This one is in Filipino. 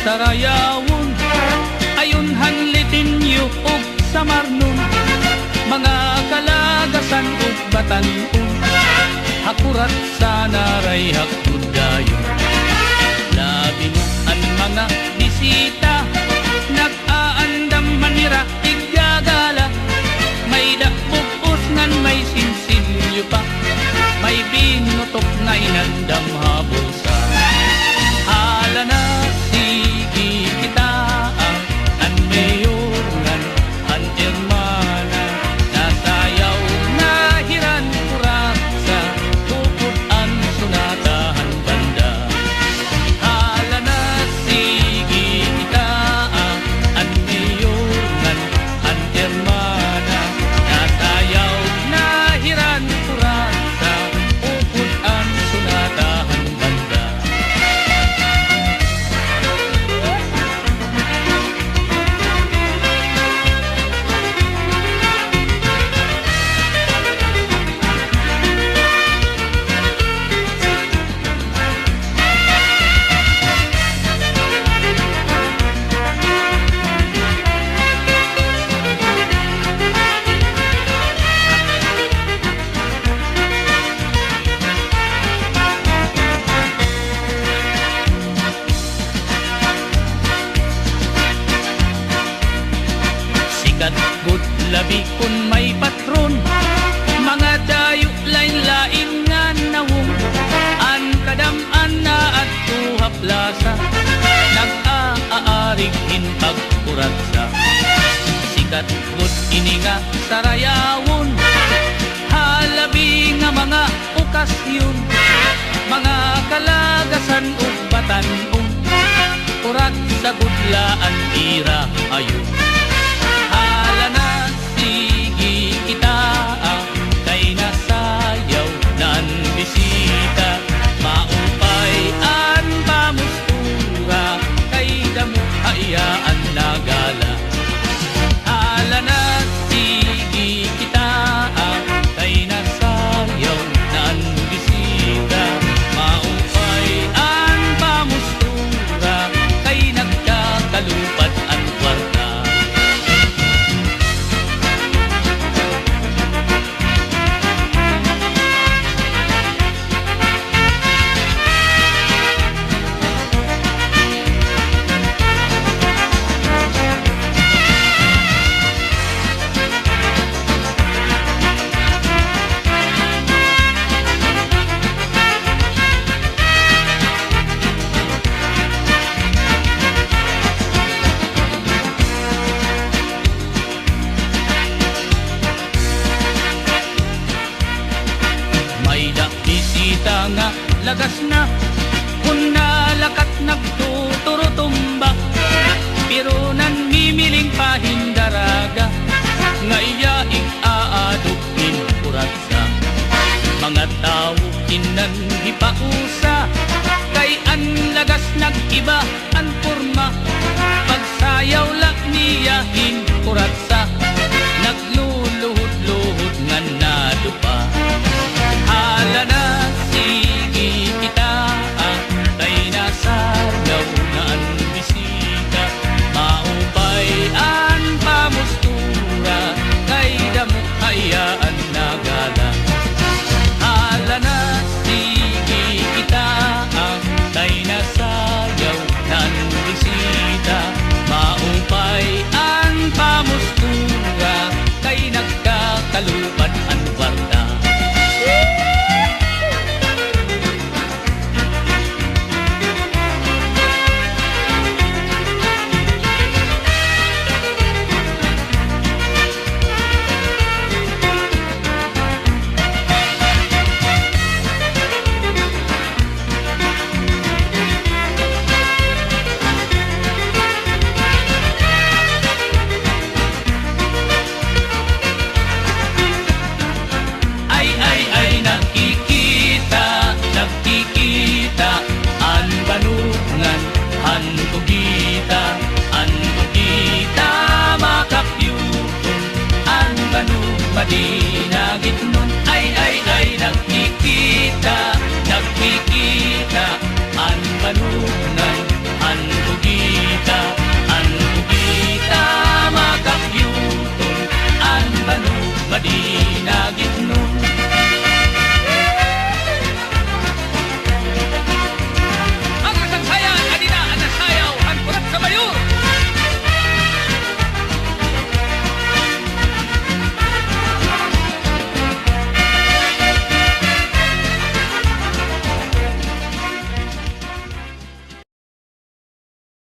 sarayawon, ayon hanlitin yu og samarnon, mga kalagasan ug batan-on, hakurat sa naray haktudayon. Labi nga ang mga bisita, nag-aandam manira igagala, may dakbukos ngan may sinsilyo pa, may binutok na inandam habol sa hala na sige kita ang mayor ngan ang hermana, nasayaw na hiran kurat sa tukod ang sunatahan banda. Hala na sige kita ang mayor ngan ang hermana, nasayaw na hiran kurat sa tukod ang sunatahan banda. Sikat good labi kun may patron, mga dayo lain-lain nga nawong, an kadam-an na at tuha plaza, nag-aarig hinpag kuratsa. Sikat good ini nga sarayawon, halabi nga mga okasyon, mga kalagasan ug batan-on, kurat sa gudlaan ira ayon. Hala na sige kita kay nasayaw nan bisita, maupay an pamustura kay damo hayaan nagala. Hala na sige kita kay nasayaw nan bisita, maupay an pamustura kay nagkakalupad ang kwarta. May bisita nga lagas na, kung nalakat nagtuturo tumbak, pero nan mimiling pahindaraga, nga iya ig-aadugin kuratsa. Mga tao kinan hipausa, kay an lagas nag-iba an porma, pagsayaw lak niya hin kuratsa, nagluluhod-luhod nga nadupa. Hala na sige kita kay nasayaw na ang bisita, maupay ang pamustura kay damo hayaan nagala. Hala na sige kita kay nasayaw na ang bisita, maupay ang pamustura kay nagkakalupad ang kwarta. Madi